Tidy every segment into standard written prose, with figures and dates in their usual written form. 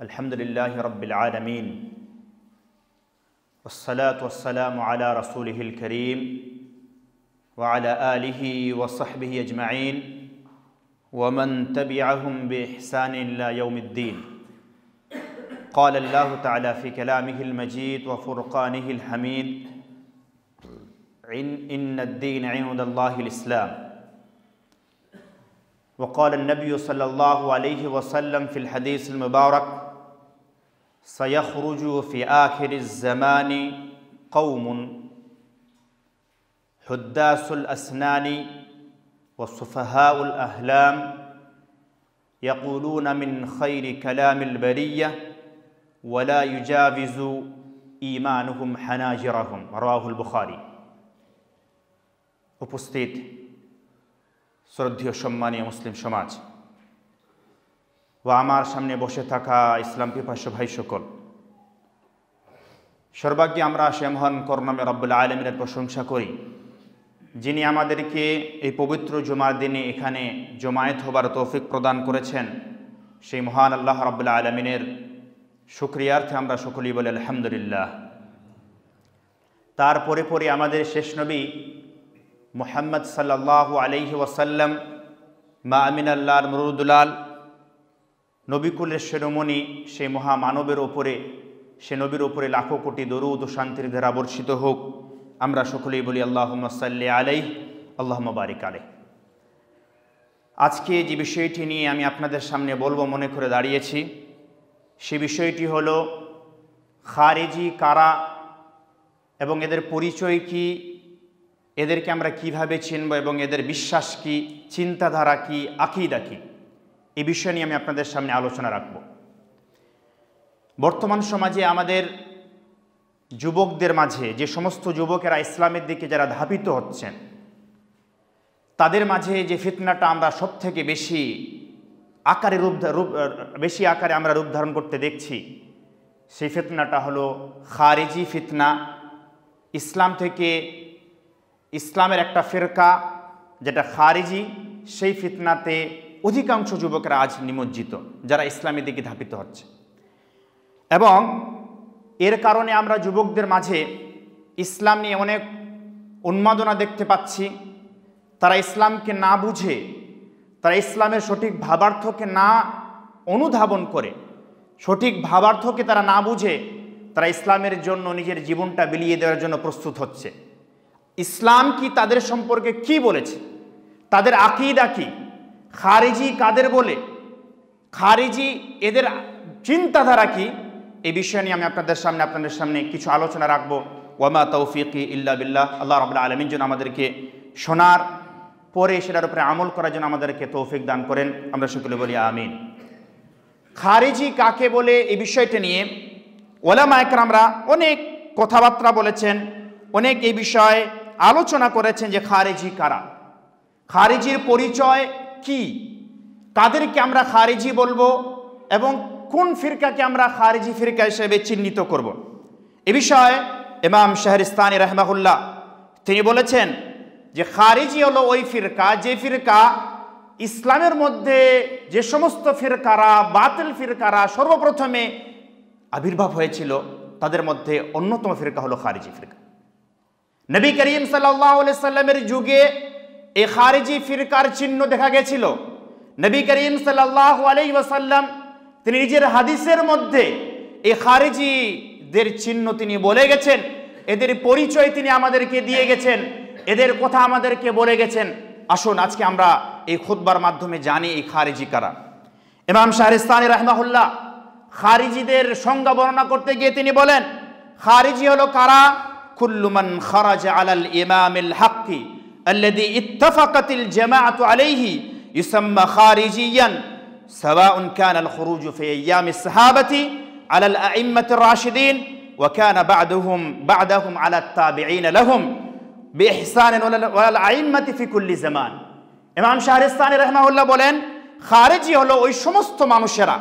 अल्हम्दुलिल्लाहि रब्बिल आलमीन वस्सलातु वस्सलामु अला रसूलिहिल करीम व अला आलिहि व सहबिहि अजमईन व मन तबिअहुम बिइहसान इला यौमिद्दीन। क़ाल अल्लाहु तआला फ़ी कलामिहिल मजीद व फ़ुरक़ानिहिल हमीद इन्नद्दीन इन्दल्लाहिल इस्लाम। वक़ाल अन्नबी सल्लल्लाहु अलैहि वसल्लम फ़िल हदीसिल मुबारक सयख़रुजु फ़ी आखिरिज़ ज़मानी क़ौमुन हुद्दासुल अस्नानी व सुफ़हाउल अहलाम यक़ूलून मिन ख़ैरि कलामिल बरिय्या वला युजाविज़ु ईमानुहुम हनाजिरहुम। रवाहुल बुखारी। उपस्थित শ্রদ্ধেয় সম্মানীয় মুসলিম সমাজ ও আমার সামনে বসে থাকা ইসলাম পিপাসু ভাই সকল, সর্বাগ্যে আমরা সে মহান করুণাময় রব্বুল আলামিনের প্রশংসা করি, যিনি আমাদেরকে এই পবিত্র জুমার দিনে এখানে জমায়েত হবার তৌফিক প্রদান করেছেন। সেই মহান আল্লাহ রব্বুল আলামিনের শুকরিয়ার্থে আমরা সকলেই বলি আলহামদুলিল্লাহ। তারপরে পরে আমাদের শেষ নবী মুহাম্মদ সাল্লাল্লাহু আলাইহি ওয়াসাল্লাম মা আমিনাল্লাহর মুরুদুলাল নবিকুলের শিরোমণি সেই মহামানবের ওপরে, সে নবীর ওপরে লাখো কোটি দরুদ ও শান্তির ধারা বর্ষিত হোক। আমরা সকলেই বলি আল্লাহুম্মা সাল্লি আলাইহি আল্লাহুম্মা বারিক আলাইহি। আজকে যে বিষয়টি নিয়ে আমি আপনাদের সামনে বলবো মনে করে দাঁড়িয়েছি, সে বিষয়টি হলো খারেজি কারা এবং এদের পরিচয় কি, এদেরকে আমরা কিভাবে চিনব এবং এদের বিশ্বাস কি, চিন্তাধারা কি, আকীদা কি, এই বিষয় নিয়ে আমি আপনাদের সামনে আলোচনা রাখব। বর্তমান সমাজে আমাদের যুবকদের মাঝে যে সমস্ত যুবকেরা ইসলামের দিকে যারা ধাবিত হচ্ছেন, তাদের মাঝে যে ফিতনাটা আমরা সবথেকে বেশি আকারে আমরা রূপ ধারণ করতে দেখছি, সেই ফিতনাটা হলো খারেজি ফিতনা। ইসলাম থেকে ইসলামের একটা ফিরকা যেটা খারিজি, সেই ফিতনাতে অধিকাংশ যুবকেরা আজ নিমজ্জিত, যারা ইসলামের দিকে ধাবিত হচ্ছে। এবং এর কারণে আমরা যুবকদের মাঝে ইসলাম নিয়ে অনেক উন্মাদনা দেখতে পাচ্ছি। তারা ইসলামকে না বুঝে, তারা ইসলামের সঠিক ভাবার্থকে না অনুধাবন করে, সঠিক ভাবার্থকে তারা না বুঝে, তারা ইসলামের জন্য নিজের জীবনটা বিলিয়ে দেওয়ার জন্য প্রস্তুত হচ্ছে। ইসলাম কি তাদের সম্পর্কে কি বলেছে, তাদের আকীদা কি, খারিজি কাদের বলে, খারিজি এদের চিন্তাধারা কি, এই বিষয় নিয়ে আমি আপনাদের সামনে কিছু আলোচনা রাখবো। ওয়ামা তৌফিকি ইল্লা বিল্লাহ। আল্লাহ রাব্বুল আলামিন যেন আমাদেরকে শোনার পরে সেটার উপরে আমল করার জন্য আমাদেরকে তৌফিক দান করেন। আমরা সকলে বলি আমিন। খারিজি কাকে বলে এই বিষয়টা নিয়ে উলামায়ে কেরামরা অনেক কথাবার্তা বলেছেন, অনেক এই বিষয়ে আলোচনা করেছেন যে খারিজি কারা, খারিজির পরিচয় কি, কাদেরকে আমরা খারিজি বলবো এবং কোন ফিরকাকে আমরা খারিজি ফিরকা হিসেবে চিহ্নিত করব। এ বিষয়ে ইমাম শাহরিস্তানী রাহিমাহুল্লাহ তিনি বলেছেন যে খারিজি হলো ওই ফিরকা, যে ফিরকা ইসলামের মধ্যে যে সমস্ত ফিরকারা, বাতিল ফিরকারা সর্বপ্রথমে আবির্ভাব হয়েছিল, তাদের মধ্যে অন্যতম ফিরকা হলো খারিজি ফিরকা। নবী করিম সাল্লাল্লাহু আলাইহি সাল্লামের যুগে এই খারিজি ফিরকার চিহ্ন দেখা গেছিল। নবী করিম সাল্লাল্লাহু আলাইহি ওয়াসাল্লাম তিনি নিজের হাদিসের মধ্যে এই খারিজিদের চিহ্ন তিনি বলে গেছেন, এদের পরিচয় তিনি আমাদেরকে দিয়ে গেছেন, এদের কথা আমাদেরকে বলে গেছেন। আসুন আজকে আমরা এই খুতবার মাধ্যমে জানি এই খারিজি কারা। ইমাম শাহরিস্তানী রাহিমাহুল্লাহ খারিজিদের সংজ্ঞা বর্ণনা করতে গিয়ে তিনি বলেন, খারিজি হলো কারা? কুল্লু মান খারাজা আলাল ইমামিল হাক্কি আল্লাযী ইত্তাফাকাতিল জামাআতু আলাইহি ইউসাম্মা খারিজিয়ান সাওয়াউন কানাল খুরুজু ফি আইয়ামিস সাহাবাতি আলাল আইম্মাতির রাশিদিন ওয়া কানা বা'দাহুম আলাত তাবিঈন লাহুম বিইহসান ওয়াল আইম্মাতি ফি কুল্লি জামান। ইমাম শাহরিস্তানী রাহিমাহুল্লাহ বলেন, খারিজি হলো ওই সমস্ত মানুষেরা,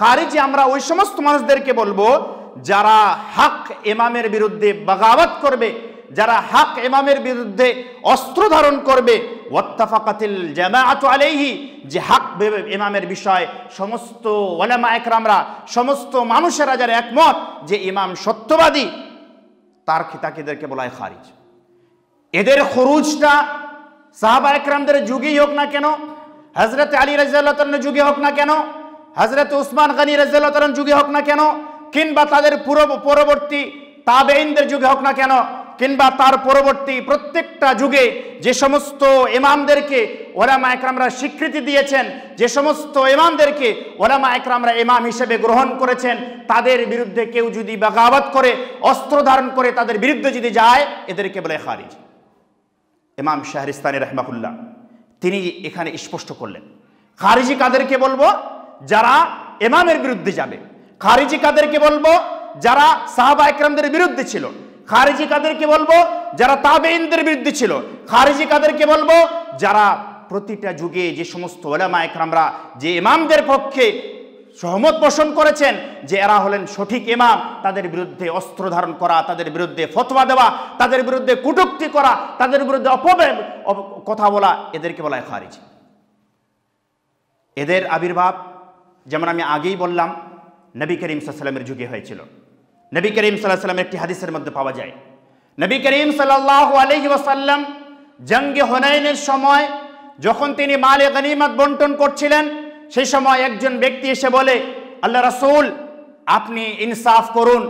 খারিজি আমরা ওই সমস্ত মানুষদেরকে বলবো যারা হক ইমামের বিরুদ্ধে বাগাবত করবে, যারা হক ইমামের বিরুদ্ধে অস্ত্র ধারণ করবে, ওয়াত্তাফাকাতিল জামাআতু আলাইহি, যে হক ইমামের বিষয় সমস্ত উলামা একরামরা, সমস্ত মানুষেরা যারা একমত যে ইমাম সত্যবাদী, তাদেরকে বলা হয় খারিজ। এদের খুরুজটা সাহাবা একরামদের যুগেই হোক না কেন, হযরত আলী রাদিয়াল্লাহু তাআলার যুগে হোক না কেন, হযরত উসমান গনি রাদিয়াল্লাহু তাআলার যুগে হোক না কেন, কিংবা তাদের পরবর্তী তাবেঈনদের যুগে হোক না কেন, কিংবা তার পরবর্তী প্রত্যেকটা যুগে যে সমস্ত ইমামদেরকে উলামা একরামরা স্বীকৃতি দিয়েছেন, যে সমস্ত ইমামদেরকে উলামা একরামরা ইমাম হিসেবে গ্রহণ করেছেন, তাদের বিরুদ্ধে কেউ যদি বাগাবত করে, অস্ত্র ধারণ করে তাদের বিরুদ্ধে যদি যায়, এদেরকে বলে খারিজ। ইমাম শাহরিস্তানী রাহমাহুল্লাহ তিনি এখানে স্পষ্ট করলেন, খারিজি কাদেরকে বলবো? যারা ইমামের বিরুদ্ধে যাবে। খারিজি কাদেরকে বলবো? যারা সাহাবা একরামদের বিরুদ্ধে ছিল। খারিজি কাদেরকে বলবো? যারা তাবেঈনদের বিরুদ্ধে ছিল। খারিজি কাদেরকে বলবো? যারা প্রতিটা যুগে যে সমস্ত উলামা একরামরা যে ইমামদের পক্ষে সহমত পোষণ করেছেন যে এরা হলেন সঠিক ইমাম, তাদের বিরুদ্ধে অস্ত্র ধারণ করা, তাদের বিরুদ্ধে ফতোয়া দেওয়া, তাদের বিরুদ্ধে কটূক্তি করা, তাদের বিরুদ্ধে কথা বলা, এদেরকে বলা হয় খারিজি। এদের আবির্ভাব যেমন আমি আগেই বললাম নবী করিম সাল্লাল্লাহু আলাইহি ওয়াসাল্লামের যুগে হয়েছিল। নবী করিম সাল্লাল্লাহু আলাইহি ওয়াসাল্লামের একটি হাদিসের মধ্যে পাওয়া যায়, নবী করিম সাল্লাল্লাহু আলাইহি ওয়াসাল্লাম জঙ্গে হুনাইনের সময় যখন তিনি মালে গনিমত বন্টন করছিলেন, সেই সময় একজন ব্যক্তি এসে বলে, আল্লাহ রাসূল আপনি ইনসাফ করুন,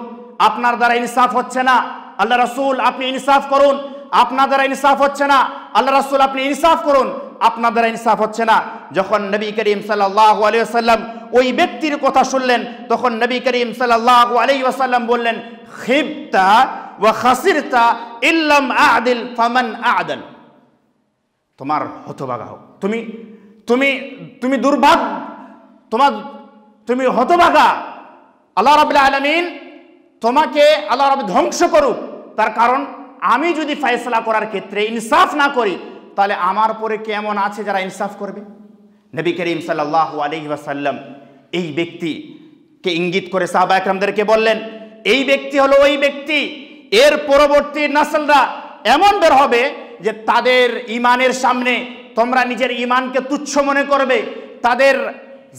আপনার দ্বারা ইনসাফ হচ্ছে না। আল্লাহ রাসূল আপনি ইনসাফ করুন, আপনার দ্বারা ইনসাফ হচ্ছে না। আল্লাহ রাসূল আপনি ইনসাফ করুন, আপনার দ্বারা ইনসাফ হচ্ছে না। যখন নবী করিম সাল্লাল্লাহু আলাইহি ওয়াসাল্লাম ওই ব্যক্তির কথা শুনলেন, তখন নবী করিম সাল্লাল্লাহু আলাইহি ওয়াসাল্লাম বললেন, খিবতা ওয়া খাসিরতা ইল্লাম আ'দিল ফামান আ'দাল। তোমার হতভাগা হোক, তুমি দুর্ভাগ্য, তুমি হতভাগা। আল্লাহ রাব্বুল আলামিন তোমাকে আল্লাহ রাব্বু ধ্বংস করুক। তার কারণ আমি যদি ফয়সালা করার ক্ষেত্রে ইনসাফ না করি, তাহলে আমার পরে কেমন আছে যারা ইনসাফ করবে? নবী করিম সাল্লাল্লাহু আলাইহি ওয়াসাল্লাম এই ব্যক্তিকে ইঙ্গিত করে সাহাবা একরামদেরকে বললেন, এই ব্যক্তি হলো ওই ব্যক্তি, এর পরবর্তী নাসলরা এমন বের হবে যে তাদের ঈমানের সামনে তোমরা নিজের ঈমানকে তুচ্ছ মনে করবে, তাদের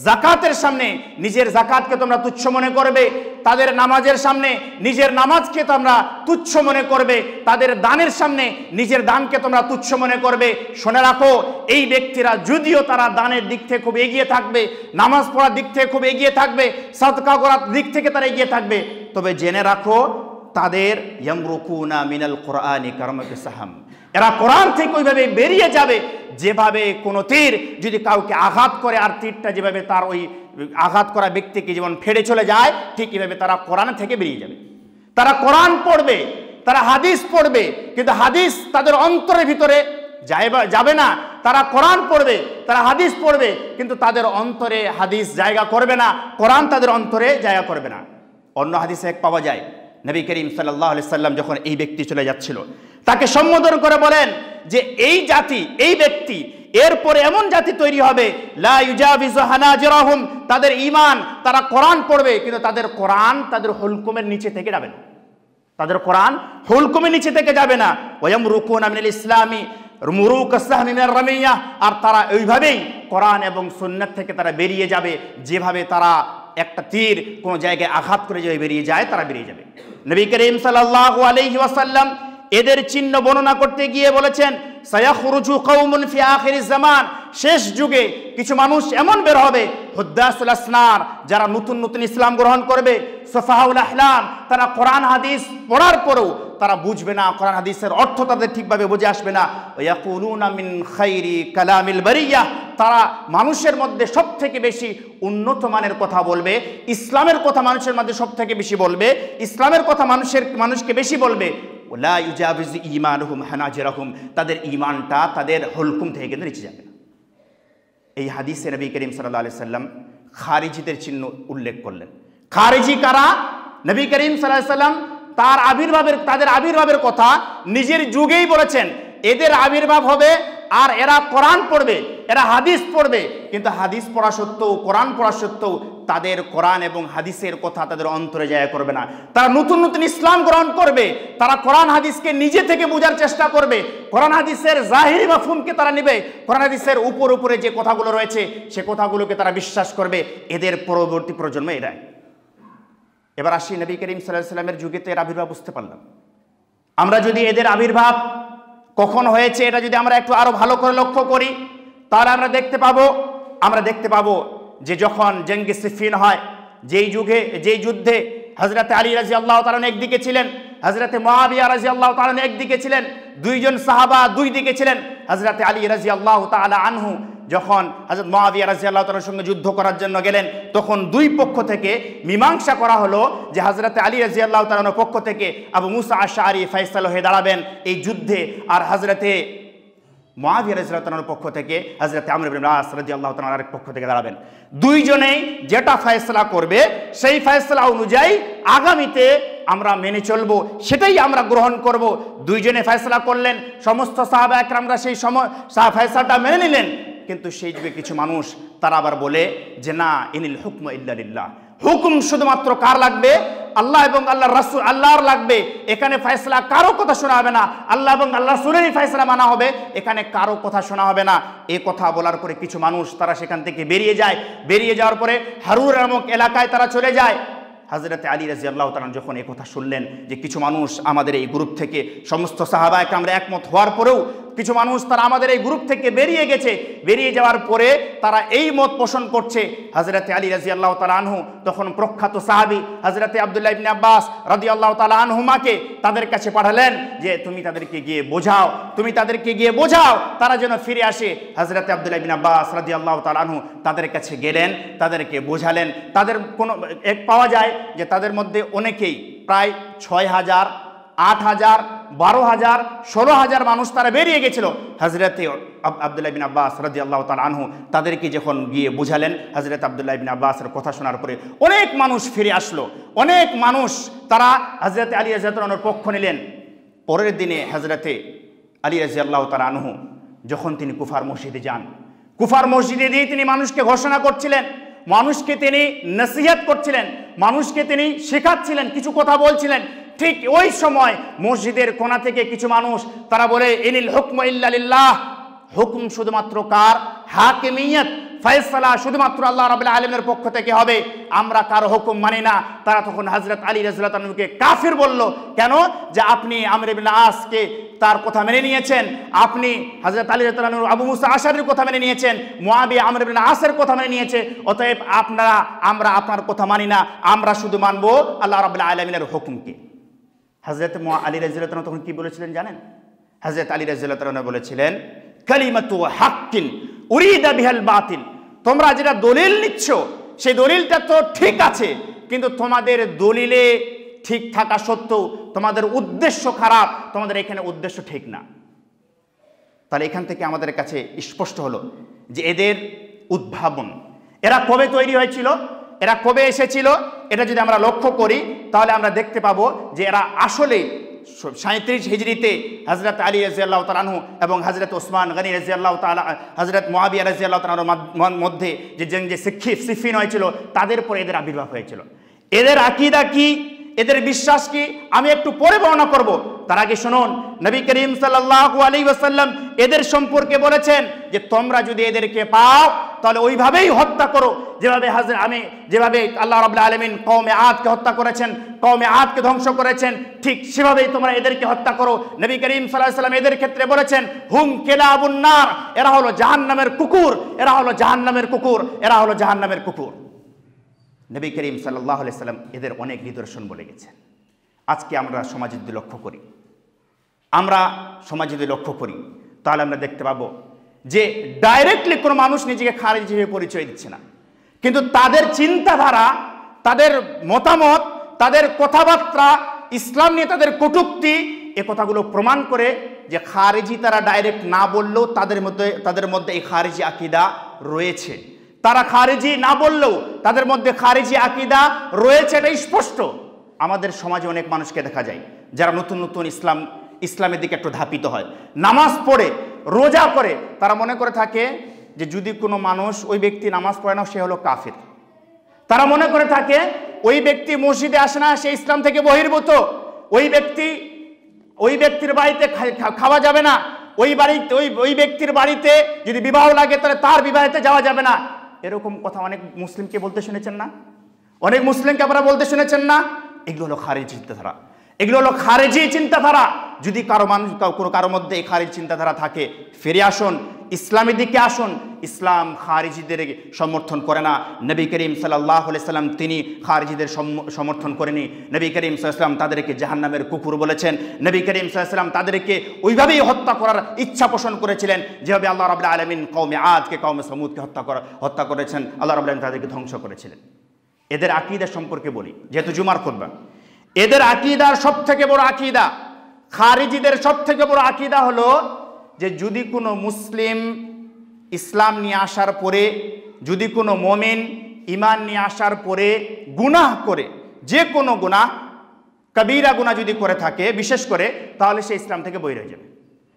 যাকাতের সামনে নিজের যাকাতকে তোমরা তুচ্ছ মনে করবে, তাদের নামাজের সামনে নিজের নামাজকে তোমরা তুচ্ছ মনে করবে, তাদের দানের সামনে নিজের দানকে তোমরা তুচ্ছ মনে করবে। শুনে রাখো, এই ব্যক্তিরা যদিও তারা দানের দিক থেকে খুব এগিয়ে থাকবে, নামাজ পড়ার দিক থেকে খুব এগিয়ে থাকবে, সাদকা করার দিক থেকে তারা এগিয়ে থাকবে, তবে জেনে রাখো তাদের ইয়ামরুকুনা মিনাল কুরআনি কারমাতি সাহাম, এরা কোরআন থেকে ওইভাবে বেরিয়ে যাবে যেভাবে কোনো তীর যদি কাউকে আঘাত করে, আর তীরটা যেভাবে তার ওই আঘাত করা ব্যক্তিকে যেমন ফেড়ে চলে যায়, ঠিক এভাবে তারা কোরআন থেকে বেরিয়ে যাবে। তারা কোরআন পড়বে, তারা হাদিস পড়বে, কিন্তু হাদিস তাদের অন্তরের ভিতরে যাবে না। তারা কোরআন পড়বে, তারা হাদিস পড়বে, কিন্তু তাদের অন্তরে হাদিস জায়গা করবে না, কোরআন তাদের অন্তরে জায়গা করবে না। অন্য হাদিসে এক পাওয়া যায়, নবী করিম সাল্লাল্লাহু আলাইহি সাল্লাম যখন এই ব্যক্তি চলে যাচ্ছিল, তাকে সম্বোধন করে বলেন যে এই জাতি, এই ব্যক্তি, এরপরে এমন জাতি তৈরি হবে লা ইউজাবিজু হানাজিরাহুম, তাদের ঈমান, তারা কোরআন পড়বে, কিন্তু তাদের কোরআন তাদের হুলকুমের নিচে থেকে যাবে না, তাদের কোরআন হুলকুমের নিচে থেকে যাবে না। ওয়ায়ামরুকুনা মিনাল ইসলামি মুরুক আস-সাহমি মিনার রামিয়াহ, আর তারা ওইভাবেই কোরআন এবং সুন্নাত থেকে তারা বেরিয়ে যাবে যেভাবে তারা একটা তীর কোনো জায়গায় আঘাত করে যেভাবে বেরিয়ে যায়, তারা বেরিয়ে যাবে। নবী করিম সাল্লাল্লাহু আলাইহি ওয়াসাল্লাম এদের চিহ্ন বর্ণনা করতে গিয়ে বলেছেন, সায়াখরুজু কওমুন ফি আখিরিজ জামান, শেষ যুগে কিছু মানুষ এমন বের হবে, হুদ্দাসুল আসনার, যারা নতুন নতুন ইসলাম গ্রহণ করবে, সুফাহাউল আহলাম, তারা কোরআন হাদিস পড়ার পরেও তারা বুঝবে না, কোরআন হাদিসের অর্থ তাদের ঠিকভাবে বুঝে আসবে না। ইয়াকুলুনা মিন খাইরি কালামিল বারিয়াহ, তারা মানুষের মধ্যে সবথেকে বেশি উন্নত মানের কথা বলবে, ইসলামের কথা মানুষের মধ্যে সবথেকে বেশি বলবে, ইসলামের কথা মানুষকে বেশি বলবে। লা ইউজাবিজু ঈমানুহুম হানাজিরাহুম, তাদের ঈমানটা তাদের হুলকুম থেকে কিন্তু নিচে যাবে না। এই হাদিসে নবী করিম সাল্লাল্লাহু আলাইহি সাল্লাম খারিজিদের চিহ্ন উল্লেখ করলেন। খারিজি কারা? নবী করিম সাল্লাল্লাহু আলাইহি সাল্লাম তাদের আবির্ভাবের কথা নিজের যুগেই বলেছেন, এদের আবির্ভাব হবে আর এরা কোরআন পড়বে, এরা হাদিস পড়বে, কিন্তু হাদিস পড়া সত্ত্বেও, কোরআন পড়া সত্ত্বেও তাদের কোরআন এবং হাদিসের কথা তাদের অন্তরে জায়গা করবে না। তারা নতুন নতুন ইসলাম গ্রহণ করবে, তারা কোরআন হাদিসকে নিজে থেকে বোঝার চেষ্টা করবে, কোরআন হাদিসের জাহিরি মাফহুমকে তারা নেবে, কোরআন হাদিসের উপরে যে কথাগুলো রয়েছে সে কথাগুলোকে তারা বিশ্বাস করবে। এদের পরবর্তী প্রজন্ম এরা। এবার আসি নবী করিম সাল্লাল্লাহু আলাইহি ওয়াসাল্লামের যুগে তো এর আবির্ভাব বুঝতে পারলাম। আমরা যদি এদের আবির্ভাব কখন হয়েছে এটা যদি আমরা একটু আরো ভালো করে লক্ষ্য করি, তাহলে আমরা দেখতে পাবো যে যখন জঙ্গে সিফিন হয়, যেই যুদ্ধে হযরত আলী রাদিয়াল্লাহু তাআলা একদিকে ছিলেন, হযরত মুআবিয়া রাদিয়াল্লাহু তাআলা একদিকে ছিলেন, দুইজন সাহাবা দুই দিকে ছিলেন। হযরত আলী রাদিয়াল্লাহু তাআলা আনহু যখন হযরত মুআবিয়া রাদিয়াল্লাহু তাআলার সঙ্গে যুদ্ধ করার জন্য গেলেন, তখন দুই পক্ষ থেকে মীমাংসা করা হলো যে হযরত আলী রাদিয়াল্লাহু তাআলার পক্ষ থেকে আবু মুসা আশআরী ফয়সালা হয়ে দাঁড়াবেন এই যুদ্ধে, আর হযরত মুআবিয়া রাদিয়াল্লাহু তাআলার পক্ষ থেকে হযরত আমর ইবনে আস রাদিয়াল্লাহু তাআলার পক্ষ থেকে দাঁড়াবেন। দুইজনেই যেটা ফয়সালা করবে সেই ফয়সালা অনুযায়ী আগামীতে আমরা মেনে চলবো, সেটাই আমরা গ্রহণ করব। দুইজনে ফয়সালা করলেন, সমস্ত সাহাবা একরামরা সেই সময় ফয়সালাটা মেনে নিলেন। কিন্তু সেই যুগে কিছু মানুষ তারা আবার বলে যে না, ইনিল হুকমু ইল্লা লিল্লাহ, হুকুম শুধুমাত্র কার লাগবে? আল্লাহ এবং আল্লাহর রাসূল, আল্লাহর লাগবে। এখানে ফয়সালা কারো কথা শোনা হবে না, আল্লাহ এবং আল্লাহর রাসূলেরই ফয়সালা মানা হবে, এখানে কারো কথা শোনা হবে না। এই কথা বলার পরে কিছু মানুষ তারা সেখান থেকে বেরিয়ে যায়। বেরিয়ে যাওয়ার পরে হারুর নামক এলাকায় তারা চলে যায়। হযরত আলী রাদিয়াল্লাহু তাআলা যখন এই কথা শুনলেন যে কিছু মানুষ আমাদের এই গ্রুপ থেকে, সমস্ত সাহাবা একরামরা একমত হওয়ার পরেও কিছু মানুষ তারা আমাদের এই গ্রুপ থেকে বেরিয়ে গেছে, বেরিয়ে যাওয়ার পরে তারা এই মত পোষণ করছে, হযরত আলী রাদিয়াল্লাহু তাআলা আনহু তখন প্রখ্যাত সাহাবী হযরত আব্দুল্লাহ ইবনে আব্বাস রাদিয়াল্লাহু তাআলা আনহুমাকে তাদের কাছে পাঠালেন যে তুমি তাদেরকে গিয়ে বোঝাও তারা যেন ফিরে আসে। হযরত আব্দুল্লাহ ইবনে আব্বাস রাদিয়াল্লাহু তাআলা আনহু তাদের কাছে গেলেন, তাদেরকে বোঝালেন। তাদের কোনো পাওয়া যায় যে তাদের মধ্যে অনেকেই প্রায় ৬,০০০, ৮,০০০, ১২,০০০, ১৬,০০০ মানুষ তারা বেরিয়ে গেছিল। হযরত আব্দুল্লাহ ইবনে আব্বাস রাদিয়াল্লাহু তাআলা আনহু তাদেরকে যখন গিয়ে বুঝালেন, হযরত আব্দুল্লাহ ইবনে আব্বাসের কথা শোনার পরে অনেক মানুষ ফিরে আসলো, অনেক মানুষ তারা হযরত আলী রাদিয়াল্লাহু তাআলার পক্ষ নিলেন। পরের দিনে হযরত আলী রাদিয়াল্লাহু তাআলা আনহু যখন তিনি কুফার মসজিদে যান, কুফার মসজিদে দিয়ে তিনি মানুষকে ঘোষণা করছিলেন, মানুষকে তিনি নসিহত করছিলেন, মানুষকে তিনি শেখাচ্ছিলেন, কিছু কথা বলছিলেন। ঠিক ওই সময় মসজিদের কোণা থেকে কিছু মানুষ তারা বলে ইনিল হুকমু ইল্লা লিল্লাহ, হুকুম শুধুমাত্র কার? হাকিমিয়ত, ফয়সালা শুধুমাত্র আল্লাহ রাব্বুল আলামিনের পক্ষ থেকে হবে, আমরা কারো হুকুম মানি না। তারা তখন হযরত আলী রাদিয়াল্লাহু তাআলাকে কাফির বলল। কেন? যে আপনি আমর ইবনে আসকে তার কথা মেনে নিয়েছেন, আপনি হযরত আলী রাদিয়াল্লাহু তাআলা আবু মুসা আশআরীর কথা মেনে নিয়েছেন, মুআবিয়া আমর ইবনে আসের কথা মেনে নিয়েছে, অতএব আমরা আপনার কথা মানি না, আমরা শুধু মানব আল্লাহ রাব্বুল আলামিনের হুকুমকে। হযরত আলী রাদিয়াল্লাহু তাআলা তখন কি বলেছিলেন জানেন? হযরত আলী রাদিয়াল্লাহু তাআলা বলেছিলেন কালিমাতু হাক্কিন উরিদা বিহাল বাতিল, তোমরা যেটা দলিল নিচ্ছ সেই দলিলটা তো ঠিক আছে, কিন্তু তোমাদের দলিলে ঠিক থাকা সত্ত্বেও তোমাদের উদ্দেশ্য খারাপ, তোমাদের এখানে উদ্দেশ্য ঠিক না। তাহলে এখান থেকে আমাদের কাছে স্পষ্ট হলো যে এদের উদ্ভাবন, এরা কবে তৈরি হয়েছিল, এরা কবে এসেছিল, এটা যদি আমরা লক্ষ্য করি তাহলে আমরা দেখতে পাবো যে এরা আসলে 37 হিজরিতে হযরত আলী রাদিয়াল্লাহু তাআলা আনহু এবং হযরত ওসমান গনি রাদিয়াল্লাহু তাআলা, হযরত মুআবিয়া রাদিয়াল্লাহু তাআলার মধ্যে যে জঙ্গে সিফিন হয়েছিল তাদের পরে এদের আবির্ভাব হয়েছিল। এদের আকীদা কি, এদের বিশ্বাস কি, আমি একটু পরে বর্ণনা করব। তার আগে শুনুন, নবী করিম সাল্লাল্লাহু আলাইহি ওয়াসাল্লাম এদের সম্পর্কে বলেছেন যে তোমরা যদি এদেরকে পাও তাহলে ওইভাবেই হত্যা করো, যেভাবে আল্লাহ রাব্বুল আলামিন কওমে আদকে হত্যা করেছেন, কওমে আদকে ধ্বংস করেছেন, ঠিক সেভাবেই তোমরা এদেরকে হত্যা করো। নবী করিম সাল্লাল্লাহু আলাইহি ওয়াসাল্লাম এদের ক্ষেত্রে বলেছেন হুম কিলাবুন নার, এরা হলো জাহান্নামের কুকুর, এরা হলো জাহান্নামের কুকুর, এরা হলো জাহান্নামের কুকুর। নবী করিম সাল্লাল্লাহু আলাইহি ওয়াসাল্লাম এদের অনেক নিদর্শন বলে গেছেন। আজকে আমরা সমাজে যদি লক্ষ্য করি, তাহলে আমরা দেখতে পাবো যে ডাইরেক্টলি কোনো মানুষ নিজেকে খারিজি হিসেবে পরিচয় দিচ্ছে না, কিন্তু তাদের চিন্তাধারা, তাদের মতামত, তাদের কথাবার্তা, ইসলাম নিয়ে তাদের কটূক্তি, এ কথাগুলো প্রমাণ করে যে খারিজি তারা ডাইরেক্ট না বললেও তাদের মধ্যে এই খারিজি আকীদা রয়েছে। তারা খারিজি না বললেও তাদের মধ্যে খারিজি আকীদা রয়েছে, এটা স্পষ্ট। আমাদের সমাজে অনেক মানুষকে দেখা যায় যারা নতুন নতুন ইসলামের দিকে একটু ধাপিত হয়, নামাজ পড়ে রোজা করে, তারা মনে করে থাকে যে যদি কোনো মানুষ ওই ব্যক্তি নামাজ পড়ে না সে হলো কাফির। তারা মনে করে থাকে ওই ব্যক্তি মসজিদে আসে না সে ইসলাম থেকে বহির্ভূত, ওই ব্যক্তির বাড়িতে খাওয়া যাবে না, ওই ব্যক্তির বাড়িতে যদি বিবাহ লাগে তাহলে তার বিবাহেতে যাওয়া যাবে না। এরকম কথা অনেক মুসলিমকে বলতে শুনেছেন না? অনেক মুসলিমকে আপনারা বলতে শুনেছেন না? এগুলো হলো খারিজি চিন্তাধারা, এগুলো হলো খারিজি চিন্তাধারা। যদি কারো মধ্যে এই খারিজ চিন্তাধারা থাকে, ফিরে আসুন, ইসলামের দিকে আসুন। ইসলাম খারিজিদের সমর্থন করে না। নবী করিম সাল্লাল্লাহু আলাইহি সাল্লাম তিনি খারিজিদের সমর্থন করেনি। নবী করিম সাল্লাল্লাহু আলাইহি সাল্লাম তাদেরকে জাহান্নামের কুকুর বলেছেন। নবী করিম সাল্লাল্লাহু আলাইহি সাল্লাম তাদেরকে ওইভাবেই হত্যা করার ইচ্ছা পোষণ করেছিলেন যেভাবে আল্লাহ রাব্বুল আলামিন কওমে আদকে, কওমে সমুদকে হত্যা করেছেন। আল্লাহ রাব্বুল আলামিন তাদেরকে ধ্বংস করেছিলেন। এদের আকীদা সম্পর্কে বলি, যেহেতু জুমার খুতবা। এদের আকীদার সবথেকে বড় আকীদা, খারিজিদের সবথেকে বড় আকীদা হলো যে যদি কোনো মুসলিম ইসলাম নিয়ে আসার পরে, যদি কোনো মুমিন ঈমান নিয়ে আসার পরে গুনাহ করে, যে কোনো গুনাহ, কবিরা গুনাহ যদি করে থাকে বিশেষ করে, তাহলে সে ইসলাম থেকে বের হয়ে যাবে,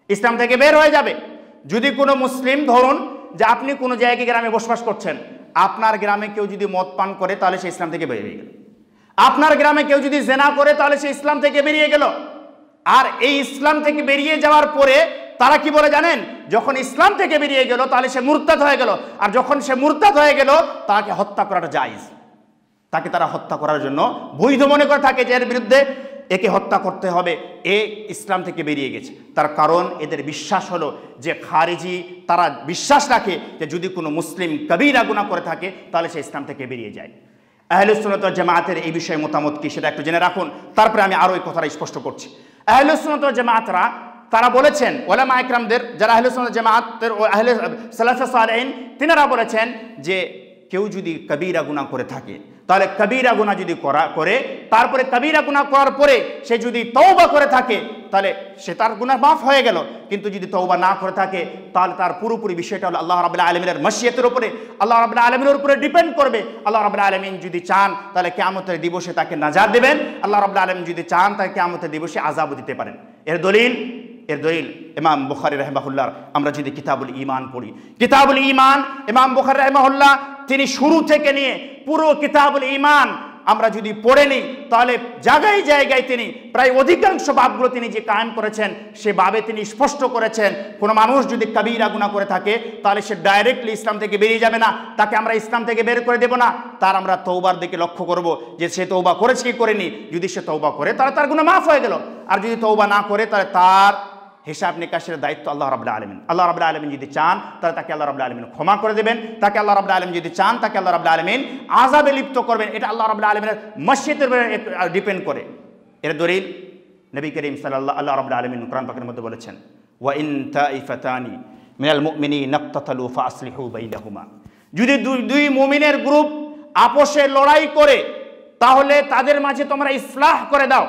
ইসলাম থেকে বের হয়ে যাবে। যদি কোনো মুসলিম, ধরুন যে আপনি কোনো জায়গায় গ্রামে বসবাস করছেন, আপনার গ্রামে কেউ যদি মদ পান করে তাহলে সে ইসলাম থেকে বেরিয়ে গেল। আপনার গ্রামে কেউ যদি জিনা করে তাহলে সে ইসলাম থেকে বেরিয়ে গেল। আর এই ইসলাম থেকে বেরিয়ে যাওয়ার পরে তারা কি বলে জানেন? যখন ইসলাম থেকে বেরিয়ে গেল তাহলে সে মুরতাদ হয়ে গেল, আর যখন সে মুরতাদ হয়ে গেল তাকে হত্যা করাটা জায়েজ। তাকে তারা হত্যা করার জন্য বৈধ মনে করে থাকে যে এর বিরুদ্ধে একে হত্যা করতে হবে, এ ইসলাম থেকে বেরিয়ে গেছে। তার কারণ এদের বিশ্বাস হলো যে খারিজি তারা বিশ্বাস রাখে যে যদি কোনো মুসলিম কবিরা গুনাহ করে থাকে তাহলে সে ইসলাম থেকে বেরিয়ে যায়। আহলুস সুন্নাত ওয়াল জামাতের এই বিষয়ে মতামত কি সেটা একটু জেনে রাখুন, তারপরে আমি আরো এই কথাটা স্পষ্ট করছি। আহলুস সুন্নাত ওয়াল জামাতরা তারা বলেছেন, ওলামা ইকরামদের যারা আহলুস সুন্নাত ওয়াল জামাতের ও আহলে সালাফে সালেহিন তিনারা বলেছেন যে কেউ যদি কবিরা গুনাহ করে থাকে তাহলে কবিরা গুনাহ যদি করে তারপরে কবিরা গুনাহ করার পরে সে যদি তওবা করে থাকে তাহলে সে তার গুনাহ মাফ হয়ে গেল। কিন্তু যদি তওবা না করে থাকে তাহলে তার পুরোপুরি বিষয়টা হলো আল্লাহ রাব্বুল আলামিনের মাশিয়াতের উপরে, আল্লাহ রাব্বুল আলামিনের উপরে ডিপেন্ড করবে। আল্লাহ রাব্বুল আলামিন যদি চান তাহলে কিয়ামতের দিবসে তাকে নাজাত দেবেন, আল্লাহ রাব্বুল আলামিন যদি চান তাকে কিয়ামতের দিবসে আযাবও দিতে পারেন। এর দলিল ইমাম বুখারী রাহিমাহুল্লাহ। আমরা যদি কিতাবুল ঈমান পড়ি, কিতাবুল ঈমান ইমাম বুখারী রাহিমাহুল্লাহ তিনি শুরু থেকে নিয়ে পুরো কিতাবুল ঈমান আমরা যদি পড়ে নিই তাহলে জায়গায় জায়গায় তিনি প্রায় অধিকাংশ বাবগুলো তিনি যে কায়েম করেছেন সে বাবে তিনি স্পষ্ট করেছেন কোনো মানুষ যদি কবিরা গুনাহ করে থাকে তাহলে সে ডাইরেক্টলি ইসলাম থেকে বেরিয়ে যাবে না, তাকে আমরা ইসলাম থেকে বের করে দেব না, তার আমরা তওবার দিকে লক্ষ্য করব যে সে তওবা করেছে কি করেনি। যদি সে তওবা করে তাহলে তার গুনাহ মাফ হয়ে গেল, আর যদি তওবা না করে তাহলে তার হিসাব নিকাশের দায়িত্ব আল্লাহ রাব্বুল আলামিন। আল্লাহ রাব্বুল আলামিন যদি চান তাহলে তাকে আল্লাহ রাব্বুল আলামিন ক্ষমা করে দেবেন, তাকে আল্লাহ রাব্বুল আলামিন যদি চান তাকে আল্লাহ রাব্বুল আলামিন আযাবে লিপ্ত করবেন। এটা আল্লাহ রাব্বুল আলামিনের মাশিয়াতের উপরে ডিপেন্ড করে। এর দলিল নবী করিম সাল্লাল্লাহু আল্লাহ রাব্বুল আলামিন কোরআন পাকের মধ্যে বলেছেন, ওয়া ইন তাইফাতানি মিনাল মুমিনিনা ইকতাতালু ফাসলিহু বাইনাহুমা। যদি দুই মুমিনের গ্রুপ আপোষে লড়াই করে তাহলে তাদের মাঝে তোমরা ইসলাহ করে দাও।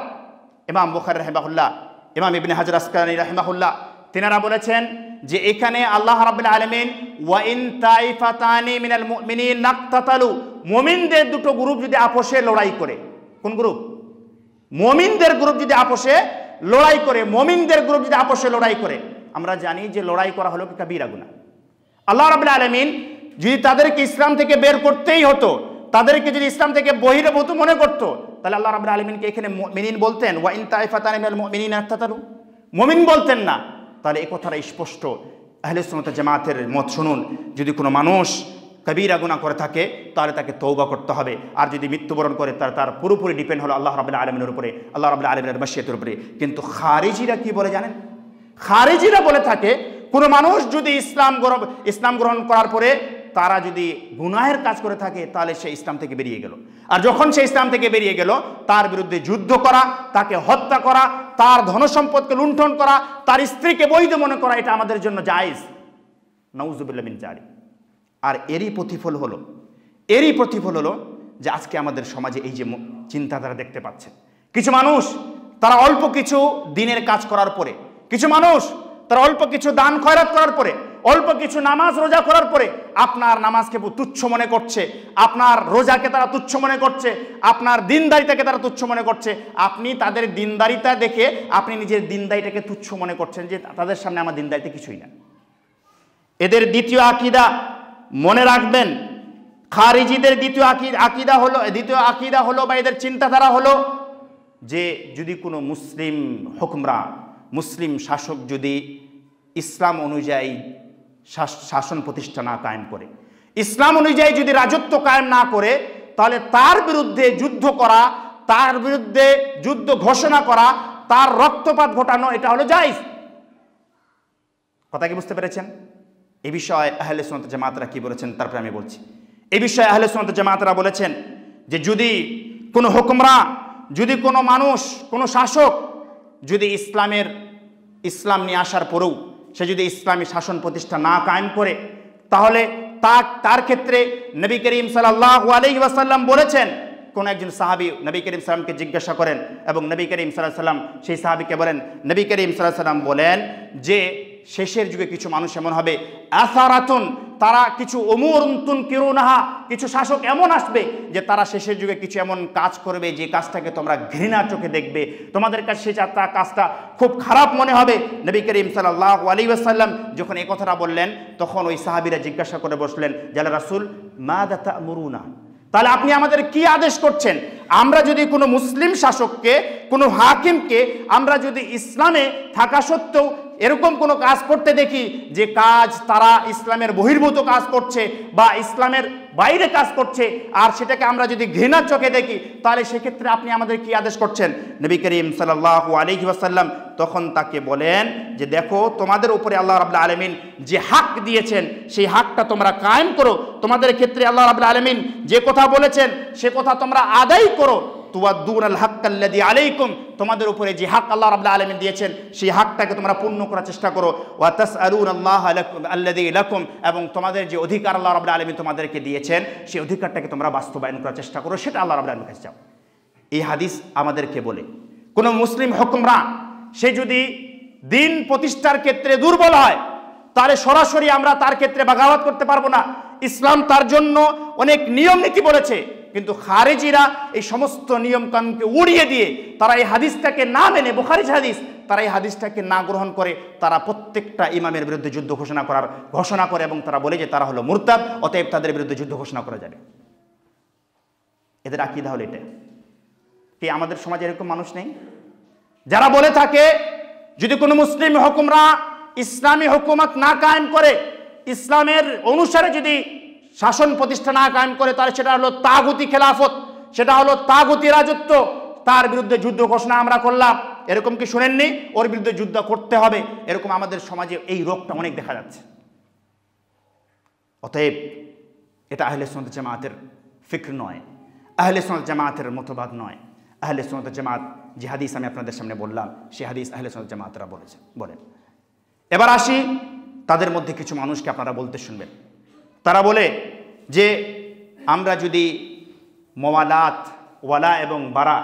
ইমাম বুখারী রাহিমাহুল্লাহ, ইমাম ইবনে হাজার আসকালানী রাহিমাহুল্লাহ তিনারা বলেছেন যে এখানে আল্লাহ রাব্বুল আলামিন ওয়া ইন তাইফাতানি মিনাল মুমিনিনা ইকতাতালু, মুমিনদের দুটো গ্রুপ যদি আপোষে লড়াই করে, কোন গ্রুপ? মুমিনদের গ্রুপ যদি আপোষে লড়াই করে, মুমিনদের গ্রুপ যদি আপোষে লড়াই করে, আমরা জানি যে লড়াই করা হলো কি কবিরা গুনাহ। আল্লাহ রাব্বুল আলামিন যদি তাদেরকে ইসলাম থেকে বের করতেই হতো, তাদেরকে যদি ইসলাম থেকে বহির্ভূত মনে করতো তাহলে আল্লাহ রাব্বুল আলামিনকে এখানে মুমিনিন বলতেন, ওয়া ইন তাইফাতানি মিনাল মুমিনিনা ইকতাতালু, মুমিন বলতেন না। তাহলে এই কথাটা স্পষ্ট। আহলে সুন্নাত ওয়াল জামাতের মত শুনুন, যদি কোনো মানুষ কবিরা গুনাহ করে থাকে তাহলে তাকে তওবা করতে হবে, আর যদি মৃত্যুবরণ করে তার পুরোপুরি ডিপেন্ড হলো আল্লাহ রাব্বুল আলামিনের উপরে, আল্লাহ রাব্বুল আলামিনের মাশিয়াতের উপরে। কিন্তু খারিজিরা কি বলে জানেন? খারিজিরা বলে থাকে কোনো মানুষ যদি ইসলাম গ্রহণ করার পরে তারা যদি গুনাহের কাজ করে থাকে তাহলে সে ইসলাম থেকে বেরিয়ে গেল, আর যখন সে ইসলাম থেকে বেরিয়ে গেল তার বিরুদ্ধে যুদ্ধ করা, তাকে হত্যা করা, তার ধনসম্পদকে লুণ্ঠন করা, তার স্ত্রীকে বৈধ মনে করা, এটা আমাদের জন্য জায়েজ। নাউযুবিল্লাহ মিন যালিক। আর এরই প্রতিফল হলো যে আজকে আমাদের সমাজে এই যে চিন্তাধারা দেখতে পাচ্ছেন, কিছু মানুষ তারা অল্প কিছু দিনের কাজ করার পরে, কিছু মানুষ তারা অল্প কিছু দান খয়রাত করার পরে, অল্প কিছু নামাজ রোজা করার পরে আপনার নামাজকে তুচ্ছ মনে করছে, আপনার রোজাকে তারা তুচ্ছ মনে করছে, আপনার দিনদারিতাকে তারা তুচ্ছ মনে করছে। আপনি তাদের দিনদারিতা দেখে আপনি নিজের দিনদারিতাকে তুচ্ছ মনে করছেন যে তাদের সামনে আমার দিনদারিতা কিছুই না। এদের দ্বিতীয় আকীদা মনে রাখবেন, খারিজিদের দ্বিতীয় আকীদা হলো বা এদের চিন্তাধারা হলো যে যদি কোনো মুসলিম হুকমরা, মুসলিম শাসক যদি ইসলাম অনুযায়ী শাসন প্রতিষ্ঠা না কায়েম করে, ইসলাম অনুযায়ী যদি রাজত্ব কায়েম না করে, তাহলে তার বিরুদ্ধে যুদ্ধ করা, তার বিরুদ্ধে যুদ্ধ ঘোষণা করা, তার রক্তপাত ঘটানো, এটা হলো জায়েজ। কথা কি বুঝতে পেরেছেন? এই বিষয়ে আহলে সুন্নাত জামাতরা কি বলেছেন তারপরে আমি বলছি। এই বিষয়ে আহলে সুন্নাত জামাতরা বলেছেন যে যদি কোনো হুকমরা, যদি কোনো মানুষ, কোনো শাসক যদি ইসলাম নিয়ে আসার পরেও সে যদি ইসলামী শাসন প্রতিষ্ঠা না কায়েম করে, তাহলে তার ক্ষেত্রে নবী করিম সাল্লাল্লাহু আলাইহি ওয়াসাল্লাম বলেছেন, কোন একজন সাহাবী নবী করিম সাল্লামকে জিজ্ঞাসা করেন এবং নবী করিম সাল্লাল্লাহু আলাইহি ওয়াসাল্লাম সেই সাহাবীকে বলেন, নবী করিম সাল্লাল্লাহু আলাইহি ওয়াসাল্লাম বলেন যে শেষের যুগে কিছু মানুষ এমন হবে, আসারাতুন, তারা কিছু উমুরুন কিরুনাহা, কিছু শাসক এমন আসবে যে তারা শেষের যুগে কিছু এমন কাজ করবে যে কাজটাকে তোমরা ঘৃণা চোখে দেখবে, তোমাদের কাছে সেই কাজটা খুব খারাপ মনে হবে। নবী করিম সাল্লাল্লাহু আলাইহি ওয়াসাল্লাম যখন এই কথাটা বললেন, তখন ওই সাহাবীরা জিজ্ঞাসা করে বসলেন, জালা রাসূল মাযা তা'মুরুনা, তাহলে আপনি আমাদের কি আদেশ করছেন? আমরা যদি কোনো মুসলিম শাসককে, কোনো হাকিমকে আমরা যদি ইসলামে থাকা সত্ত্বেও এরকম কোনো কাজ করতে দেখি যে কাজ তারা ইসলামের বহির্ভূত কাজ করছে বা ইসলামের বাইরে কাজ করছে, আর সেটাকে আমরা যদি ঘৃণার চোখে দেখি, তাহলে সেক্ষেত্রে আপনি আমাদের কি আদেশ করছেন? নবী করিম সাল্লাল্লাহু আলাইহি ওয়াসাল্লাম তখন তাকে বলেন যে দেখো, তোমাদের উপরে আল্লাহ রাব্বুল আলামিন যে হক দিয়েছেন সেই হকটা তোমরা কায়েম করো, তোমাদের ক্ষেত্রে আল্লাহ রাব্বুল আলামিন যে কথা বলেছেন সে কথা তোমরা আদায় করো। তুয়াদ্দুনাল হাক্কাল্লাযী আলাইকুম, তোমাদের উপরে যে হক আল্লাহ রাব্বুল আলামিন দিয়েছেন সেই হকটাকে তোমরা পূর্ণ করার চেষ্টা করো। ওয়া তাসআলুনাল্লাহা লাকুম আল্লাযী লাকুম, এবং তোমাদের যে অধিকার আল্লাহ রাব্বুল আলামিন তোমাদেরকে দিয়েছেন সেই অধিকারটাকে তোমরা বাস্তবায়ন করার চেষ্টা করো, সেটা আল্লাহ রাব্বুল আলামিনের কাছে চাও। এই হাদিস আমাদেরকে বলে কোনো মুসলিম হুকমরা সে যদি দিন প্রতিষ্ঠার ক্ষেত্রে দুর্বল হয়, তাহলে সরাসরি আমরা তার ক্ষেত্রে বাগাওয়াত করতে পারবো না। ইসলাম তার জন্য অনেক নিয়ম নীতি বলেছে, কিন্তু খারেজিরা এই সমস্ত নিয়ম কানুনকে উড়িয়ে দিয়ে তারা এই হাদিসটাকে না মেনে, বুখারীর হাদিস, তারা এই হাদিসটাকে না গ্রহণ করে তারা প্রত্যেকটা ইমামের বিরুদ্ধে যুদ্ধ ঘোষণা করে এবং তারা বলে যে তারা হলো মুরতাদ, অতএব তাদের বিরুদ্ধে যুদ্ধ ঘোষণা করা যাবে। এদের আকীদা হলো এটা। কি আমাদের সমাজে এরকম মানুষ নেই যারা বলে থাকে যদি কোনো মুসলিম হুকুমরা ইসলামী হুকুমত না কায়েম করে, ইসলামের অনুসারে যদি শাসন প্রতিষ্ঠা না কায়েম করে, তাহলে সেটা হলো তাগুতি খেলাফত, সেটা হলো তাগুতি রাজত্ব, তার বিরুদ্ধে যুদ্ধ ঘোষণা আমরা করলাম। এরকম কি শুনেননি? ওর বিরুদ্ধে যুদ্ধ করতে হবে। এরকম আমাদের সমাজে এই রোগটা অনেক দেখা যাচ্ছে। অতএব এটা আহলে সুন্নাত জামাতের ফিকর নয়, আহলে সুন্নাত জামাতের মতবাদ নয়। আহলে সুন্নাত জামাত যে হাদিস আমি আপনাদের সামনে বললাম, সেই হাদিস আহলে সুন্নাত জামাতরা বলেন। এবার আসি, তাদের মধ্যে কিছু মানুষকে আপনারা বলতে শুনবেন। তারা বলে যে আমরা যদি মোয়ালাত, ওয়ালা এবং বারা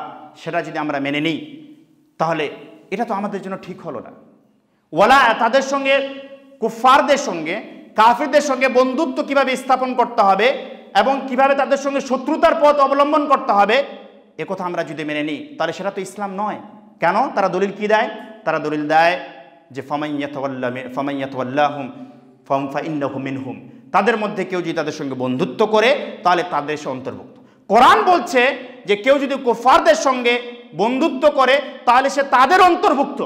সেটা যদি আমরা মেনে নিই, তাহলে এটা তো আমাদের জন্য ঠিক হলো না। ওয়ালা, তাদের সঙ্গে, কুফফারদের সঙ্গে, কাফিরদের সঙ্গে বন্ধুত্ব কিভাবে স্থাপন করতে হবে এবং কিভাবে তাদের সঙ্গে শত্রুতার পথ অবলম্বন করতে হবে, একথা আমরা যদি মেনে নিই, তাহলে সেটা তো ইসলাম নয়। কেন? তারা দলিল কি দেয়? তারা দলিল দেয় যে ফামান ইয়াতাওয়াল্লাহুম ফাইন্নাহু মিনহুম, তাদের মধ্যে কেউ যদি তাদের সঙ্গে বন্ধুত্ব করে তাহলে তাদের সে অন্তর্ভুক্ত। কোরআন বলছে যে কেউ যদি কুফফারদের সঙ্গে বন্ধুত্ব করে তাহলে সে তাদের অন্তর্ভুক্ত।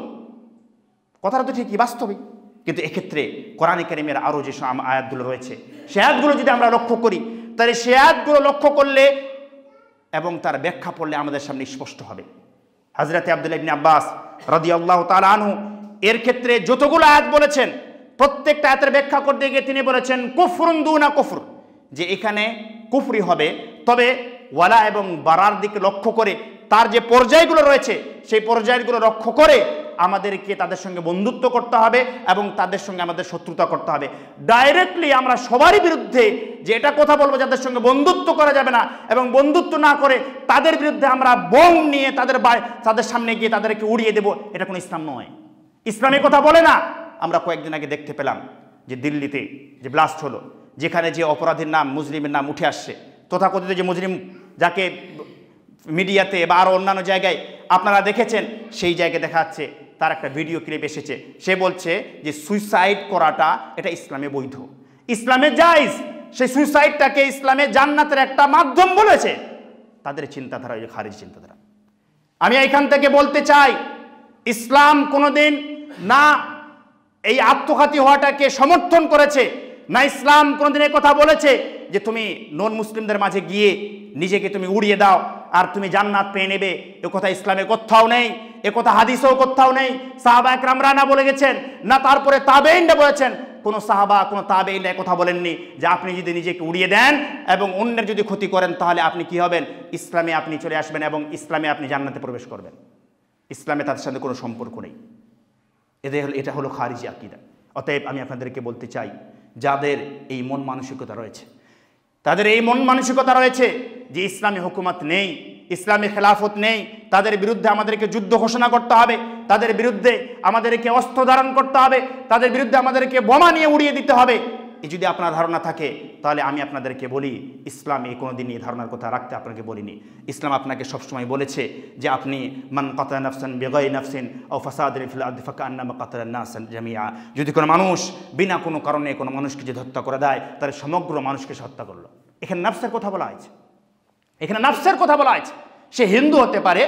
কথাটা তো ঠিকই, বাস্তবিক। কিন্তু এক্ষেত্রে কোরআনে কারীমের আরও যে আয়াতগুলো রয়েছে, সে আয়াতগুলো যদি আমরা লক্ষ্য করি, তাহলে সে আয়াতগুলো লক্ষ্য করলে এবং তার ব্যাখ্যা পড়লে আমাদের সামনে স্পষ্ট হবে। হযরত আব্দুল্লাহ ইবনে আব্বাস রাদিয়াল্লাহু তাআলা আনহু এর ক্ষেত্রে যতগুলো আয়াত বলেছেন, প্রত্যেকটা আয়াতের ব্যাখ্যা করতে গিয়ে তিনি বলেছেন কুফরুন দুনা কুফর, যে এখানে কুফরি হবে, তবে ওয়ালা এবং বারার দিকে লক্ষ্য করে তার যে পর্যায়গুলো রয়েছে সেই পর্যায়গুলো লক্ষ্য করে আমাদেরকে তাদের সঙ্গে বন্ধুত্ব করতে হবে এবং তাদের সঙ্গে আমাদের শত্রুতা করতে হবে। ডাইরেক্টলি আমরা সবারই বিরুদ্ধে যে এটা কথা বলবো যাদের সঙ্গে বন্ধুত্ব করা যাবে না এবং বন্ধুত্ব না করে তাদের বিরুদ্ধে আমরা বোম নিয়ে তাদের সামনে গিয়ে তাদেরকে উড়িয়ে দেব, এটা কোনো ইসলাম নয়। ইসলামী কথা বলে না। আমরা কয়েকদিন আগে দেখতে পেলাম যে দিল্লিতে যে ব্লাস্ট হলো, যেখানে যে অপরাধীর নাম, মুজরিমের নাম উঠে আসছে, তথাকথিত যে মুজরিম যাকে মিডিয়াতে বা আরও অন্যান্য জায়গায় আপনারা দেখেছেন, সেই জায়গায় দেখা যাচ্ছে তার একটা ভিডিও ক্লিপ এসেছে, সে বলছে যে সুইসাইড করাটা এটা ইসলামে বৈধ, ইসলামে জায়েজ, সেই সুইসাইডটাকে ইসলামে জান্নাতের একটা মাধ্যম বলেছে। তাদের চিন্তাধারা ওই খারিজ চিন্তাধারা। আমি এখান থেকে বলতে চাই, ইসলাম কোনোদিন না এই আত্মঘাতী হওয়াটাকে সমর্থন করেছে, না ইসলাম কোনোদিন এই কথা বলেছে যে তুমি নন মুসলিমদের মাঝে গিয়ে নিজেকে তুমি উড়িয়ে দাও আর তুমি জান্নাত পেয়ে নেবে। এ কথা ইসলামে কোথাও নেই, এ কথা হাদিসেও কোথাও নেই। সাহাবা একরামরা না বলে গেছেন, না তারপরে তাবেঈনরা বলেছেন, কোনো সাহাবা কোনো তাবেঈন এই কথা বলেননি যে আপনি যদি নিজেকে উড়িয়ে দেন এবং অন্যের যদি ক্ষতি করেন তাহলে আপনি কি হবেন, ইসলামে আপনি চলে আসবেন এবং ইসলামে আপনি জান্নাতে প্রবেশ করবেন। ইসলামে তাদের সাথে কোনো সম্পর্ক নেই। এটা হলো খারিজি আকীদা। অতএব আমি আপনাদেরকে বলতে চাই, যাদের এই মন মানসিকতা রয়েছে, তাদের এই মন মানসিকতা রয়েছে যে ইসলামী হুকুমত নেই, ইসলামী খেলাফত নেই, তাদের বিরুদ্ধে আমাদেরকে যুদ্ধ ঘোষণা করতে হবে, তাদের বিরুদ্ধে আমাদেরকে অস্ত্র ধারণ করতে হবে, তাদের বিরুদ্ধে আমাদেরকে বোমা নিয়ে উড়িয়ে দিতে হবে, এই যদি আপনার ধারণা থাকে তাহলে আমি আপনাদেরকে বলি, ইসলাম এই কোনোদিন এই ধারণার কথা রাখতে আপনাকে বলিনি। ইসলাম আপনাকে সবসময় বলেছে যে আপনি মান কাতালা নাফসান বিগাইরি নাফসিন আও ফাসাদিন ফিল আরদি ফাকান্নামা কাতালান নাস জামিআ, যদি কোনো মানুষ বিনা কোনো কারণে কোনো মানুষকে যদি হত্যা করে দেয় তাহলে সমগ্র মানুষকে হত্যা করলো। এখানে নাফসের কথা বলা হয়েছে, এখানে নাফসের কথা বলা হয়েছে। সে হিন্দু হতে পারে,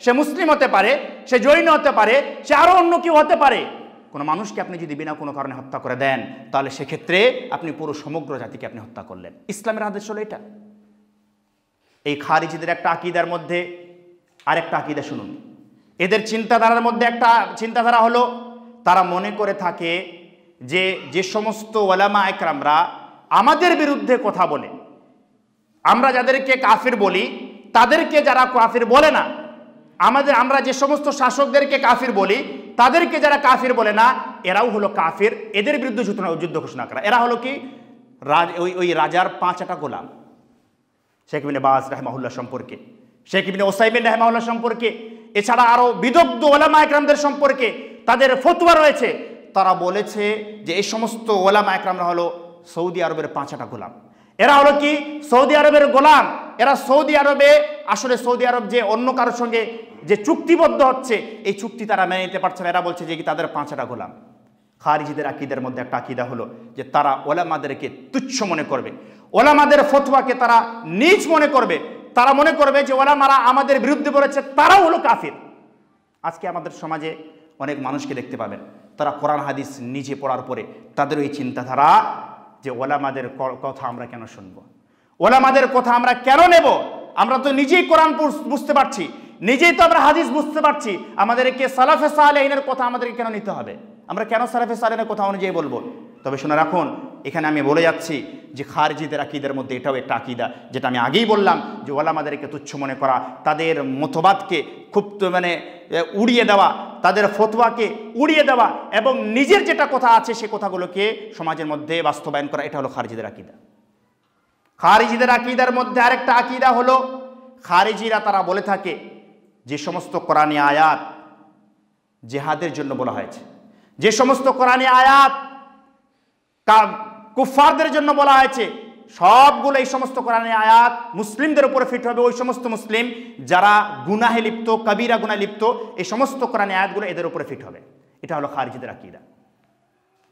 সে মুসলিম হতে পারে, সে জৈন হতে পারে, সে আরো অন্য কেউ হতে পারে। কোনো মানুষকে আপনি যদি বিনা কোনো কারণে হত্যা করে দেন তাহলে সেক্ষেত্রে আপনি পুরো সমগ্র জাতিকে আপনি হত্যা করলেন। ইসলামের আদেশ হলো এটা। এই খারিজিদের একটা আকীদার মধ্যে আরেকটা আকীদা শুনুন। এদের চিন্তাধারার মধ্যে একটা চিন্তাধারা হলো, তারা মনে করে থাকে যে যে সমস্ত ওলামা একরামরা আমাদের বিরুদ্ধে কথা বলে, আমরা যাদেরকে কাফির বলি তাদেরকে যারা কাফির বলে না, আমরা যে সমস্ত শাসকদেরকে কাফির বলি তাদেরকে যারা কাফির বলে না, এরাও হলো কাফির। এদের বিরুদ্ধে যুদ্ধ ঘোষণা করা। এরা হলো কি, ওই রাজার 5টা গোলাম, শেখ ইবনে বাজ রাহিমাহুল্লাহ সম্পর্কে, শেখ ইবনে ওসাইমিন রাহিমাহুল্লাহ সম্পর্কে, এছাড়া আরো বিদগ্ধ ওলামা একরামদের সম্পর্কে তাদের ফতোয়া রয়েছে। তারা বলেছে যে এই সমস্ত ওলামা একরামরা হলো সৌদি আরবের 5টা গোলাম। এরা হলো কি, সৌদি আরবের গোলাম। এরা সৌদি আরবে আসলে সৌদি আরব যে অন্য কারোর সঙ্গে যে চুক্তিবদ্ধ হচ্ছে এই চুক্তি তারা মেনে নিতে পারছে না। এরা বলছে যে কি তাদের 5টা গোলাম। খারিজিদের আকীদার মধ্যে একটা আকীদা হলো যে তারা ওলামাদেরকে তুচ্ছ মনে করবে, ওলামাদের ফতোয়াকে তারা নীচ মনে করবে, তারা মনে করবে যে ওলামারা আমাদের বিরুদ্ধে বলেছে, তারাও হলো কাফির। আজকে আমাদের সমাজে অনেক মানুষকে দেখতে পাবেন, তারা কোরআন হাদিস নিজে পড়ার পরে তাদের ওই চিন্তাধারা যে ওলামাদের কথা আমরা কেন শুনবো, ওলামাদের কথা আমরা কেন নেব, আমরা তো নিজেই কোরআন বুঝতে পারছি, নিজেই তো আমরা হাদিস বুঝতে পারছি, আমাদেরকে সালাফে সালেহিনের কথা আমাদেরকে কেন নিতে হবে, আমরা কেন সালাফে সালেহিনের কথা অনুযায়ী বলবো। তবে শুনে রাখুন, এখানে আমি বলে যাচ্ছি যে খারিজিদের আকীদার মধ্যে এটাও একটা আকীদা, যেটা আমি আগেই বললাম যে ওলামাদেরকে তুচ্ছ মনে করা, তাদের মতবাদকে খুব উড়িয়ে দেওয়া, তাদের ফতোয়াকে উড়িয়ে দেওয়া এবং নিজের যেটা কথা আছে সে কথাগুলোকে সমাজের মধ্যে বাস্তবায়ন করা, এটা হলো খারিজিদের আকীদা। খারিজিদের আকীদার মধ্যে আরেকটা আকীদা হলো, খারিজিরা তারা বলে থাকে যে সমস্ত কোরআনী আয়াত জিহাদের জন্য বলা হয়েছে, যে সমস্ত কোরআনী আয়াত কুফফারদের জন্য বলা হয়েছে, সবগুলো এই সমস্ত কোরআনী আয়াত মুসলিমদের উপরে ফিট হবে। ওই সমস্ত মুসলিম যারা গুনাহে লিপ্ত, কবিরা গুনাহে লিপ্ত, এই সমস্ত কোরআনী আয়াতগুলো এদের উপরে ফিট হবে। এটা হলো খারিজিদের আকীদা,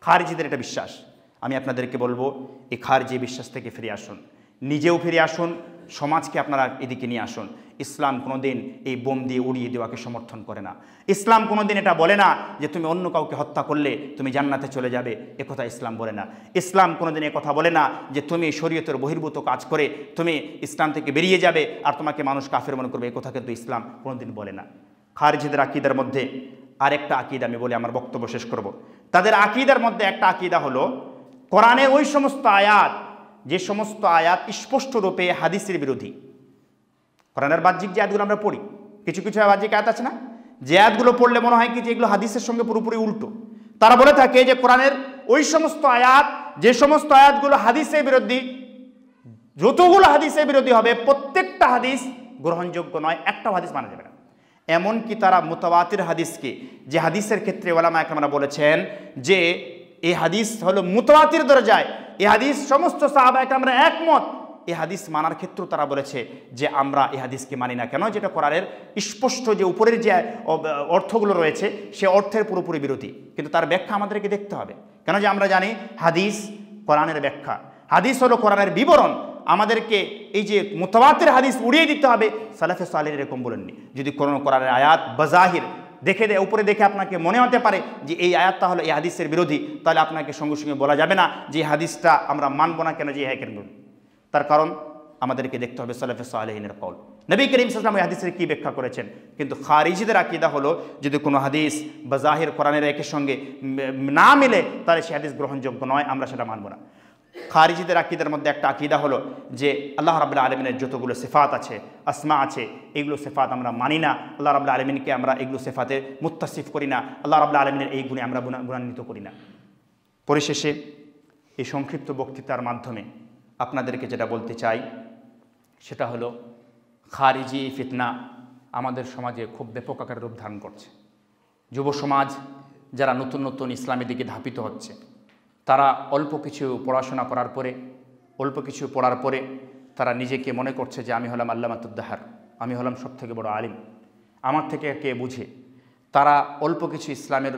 খারিজিদের এটা বিশ্বাস। আমি আপনাদেরকে বলবো এই খারিজি বিশ্বাস থেকে ফিরে আসুন, নিজেও ফিরে আসুন, সমাজকে আপনারা এদিকে নিয়ে আসুন। ইসলাম কোনোদিন এই বোম দিয়ে উড়িয়ে দেওয়াকে সমর্থন করে না। ইসলাম কোনোদিন এটা বলে না যে তুমি অন্য কাউকে হত্যা করলে তুমি জান্নাতে চলে যাবে, একথা ইসলাম বলে না। ইসলাম কোনোদিন একথা বলে না যে তুমি শরীয়তের বহির্ভূত কাজ করে তুমি ইসলাম থেকে বেরিয়ে যাবে আর তোমাকে মানুষ কাফের মনে করবে, একথা কিন্তু ইসলাম কোনোদিন বলে না। খারিজিদের আকীদার মধ্যে আরেকটা আকীদা আমি বলে আমার বক্তব্য শেষ করব। তাদের আকীদার মধ্যে একটা আকীদা হলো কোরআনের ওই সমস্ত আয়াত, যে সমস্ত আয়াত স্পষ্টরূপে হাদিসের বিরোধী। কোরআনের বাহ্যিক যে আয়াতগুলো আমরা পড়ি, কিছু কিছু বাহ্যিক আয়াত আছে না, যে আয়াতগুলো পড়লে মনে হয় কি যে এগুলো হাদিসের সঙ্গে পুরোপুরি উল্টো। তারা বলে থাকে যে কোরআনের ওই সমস্ত আয়াত, যে সমস্ত আয়াতগুলো হাদিসের বিরোধী, যতগুলো হাদিসের বিরোধী হবে প্রত্যেকটা হাদিস গ্রহণযোগ্য নয়, একটাও হাদিস মানা যাবে না। এমনকি তারা মুতাওয়াতির হাদিসকে, যে হাদিসের ক্ষেত্রে ওলামা একরামরা বলেছেন যে এই হাদিস হলো মুতাওয়াতির দরজায়, এই হাদিস সমস্ত সাহাবা একরামরা একমত, এই হাদিস মানার ক্ষেত্রেও তারা বলেছে যে আমরা এই হাদিসকে মানি না। কেন? যেটা কোরআনের স্পষ্ট যে উপরের যে অর্থগুলো রয়েছে সে অর্থের পুরোপুরি বিরোধী, কিন্তু তার ব্যাখ্যা আমাদেরকে দেখতে হবে। কেন? যে আমরা জানি হাদিস কোরআনের ব্যাখ্যা, হাদিস হলো কোরআনের বিবরণ। আমাদেরকে এই যে মুতাওয়াতির হাদিস উড়িয়ে দিতে হবে, সালাফে সালেহীন এরকম বলেননি। যদি কোনো কোরআনের আয়াত বাজাহির দেখে উপরে দেখে আপনাকে মনে হতে পারে যে এই আয়াতটা হলো এই হাদিসের বিরোধী, তাহলে আপনাকে সঙ্গে সঙ্গে বলা যাবে না যে এই হাদিসটা আমরা মানব না। কেন? যে হ্যাঁ কেন? তার কারণ আমাদেরকে দেখতে হবে সালাফে সালেহীনের কওল। নবী করিম সাল্লাল্লাহু আলাইহি ওয়াসাল্লাম এই হাদিসের কী ব্যাখ্যা করেছেন। কিন্তু খারিজিদের আকীদা হলো যদি কোনো হাদিস বাজাহির কোরআনের একের সঙ্গে না মিলে তাহলে সে হাদিস গ্রহণযোগ্য নয়, আমরা সেটা মানব না। খারিজিদের আকীদার মধ্যে একটা আকীদা হলো যে আল্লাহ রাব্বুল আলামিনের যতগুলো সিফাত আছে, আসমা আছে, এগুলো সিফাত আমরা মানি না। আল্লাহ রাব্বুল আলামিনকে আমরা এগুলো সিফাতে মুত্তাসিফ করি না, আল্লাহ রাব্বুল আলামিনের এই গুণে আমরা গুণান্বিত করি না। পরিশেষে এই সংক্ষিপ্ত বক্তৃতার মাধ্যমে আপনাদেরকে যেটা বলতে চাই সেটা হলো খারিজি ফিতনা আমাদের সমাজে খুব ব্যাপক আকারে রূপ ধারণ করছে। যুব সমাজ যারা নতুন নতুন ইসলামের দিকে ধাপিত হচ্ছে, তারা অল্প কিছু পড়াশোনা করার পরে, অল্প কিছু পড়ার পরে তারা নিজেকে মনে করছে যে আমি হলাম আল্লামাতুদ্দাহার, আমি হলাম সবথেকে বড় আলিম, আমার থেকে কে বুঝে। তারা অল্প কিছু ইসলামের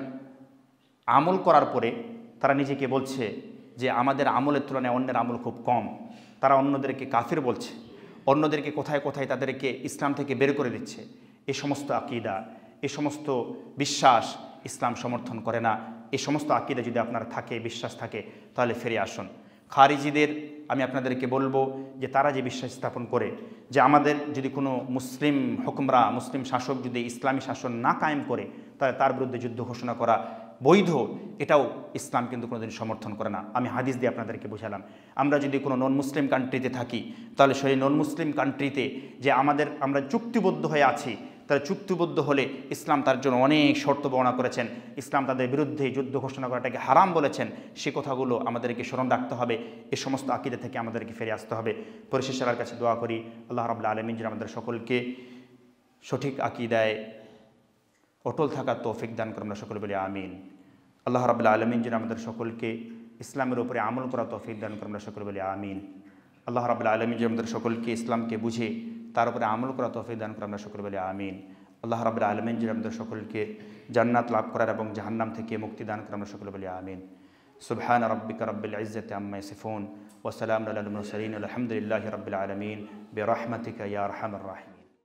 আমল করার পরে তারা নিজেকে বলছে যে আমাদের আমলের তুলনায় অন্যের আমল খুব কম। তারা অন্যদেরকে কাফির বলছে, অন্যদেরকে কোথায় কোথায় তাদেরকে ইসলাম থেকে বের করে দিচ্ছে। এই সমস্ত আকীদা, এই সমস্ত বিশ্বাস ইসলাম সমর্থন করে না। এই সমস্ত আকীদা যদি আপনার থাকে, বিশ্বাস থাকে, তাহলে ফিরে আসুন। খারিজিদের আমি আপনাদেরকে বলবো যে তারা যে বিশ্বাস স্থাপন করে যে আমাদের যদি কোনো মুসলিম হুকুমরা, মুসলিম শাসক যদি ইসলামী শাসন না কায়েম করে তাহলে তার বিরুদ্ধে যুদ্ধ ঘোষণা করা বৈধ, এটাও ইসলাম কিন্তু কোনোদিন সমর্থন করে না। আমি হাদিস দিয়ে আপনাদেরকে বোঝালাম। আমরা যদি কোনো নন মুসলিম কান্ট্রিতে থাকি তাহলে সেই নন মুসলিম কান্ট্রিতে যে আমরা চুক্তিবদ্ধ হয়ে আছি, তারা চুক্তিবদ্ধ হলে ইসলাম তার জন্য অনেক শর্ত বর্ণনা করেছেন। ইসলাম তাদের বিরুদ্ধে যুদ্ধ ঘোষণা করাটাকে হারাম বলেছেন। সে কথাগুলো আমাদেরকে স্মরণ রাখতে হবে। এই সমস্ত আকীদা থেকে আমাদেরকে ফিরে আসতে হবে। পরিশেষে আল্লাহর কাছে দোয়া করি আল্লাহ রাব্বুল আলামিন যেন আমাদের সকলকে সঠিক আকীদায় অটল থাকার তৌফিক দান করে, আমরা সকলে বলি আমিন। আল্লাহ রাব্বুল আলামিন যেন আমাদের সকলকে ইসলামের উপরে আমল করা তৌফিক দান করে, আমরা সকলে বলি আমিন। আল্লাহ রাব্বুল আলামিন যেন আমাদের সকলকে ইসলামকে বুঝে তার উপরে আমল করা তৌফিক দান করে, আমরা সকলে বলি আমিন। আল্লাহ রাব্বুল আলামিন যেন আমাদের সকলকে জান্নাত লাভ করার এবং জাহান্নাম থেকে মুক্তি দান করে, আমরা সকলে বলি আমিন। সুবহান রাব্বিকা রাব্বিল ইজ্জাতি আম্মা ইয়াসিফুন ওয়া সালামুন আলাল মুরসালিন আলহামদুলিল্লাহি রাব্বিল আলামিন বিরহমাতিকা ইয়া আরহামার রাহিম।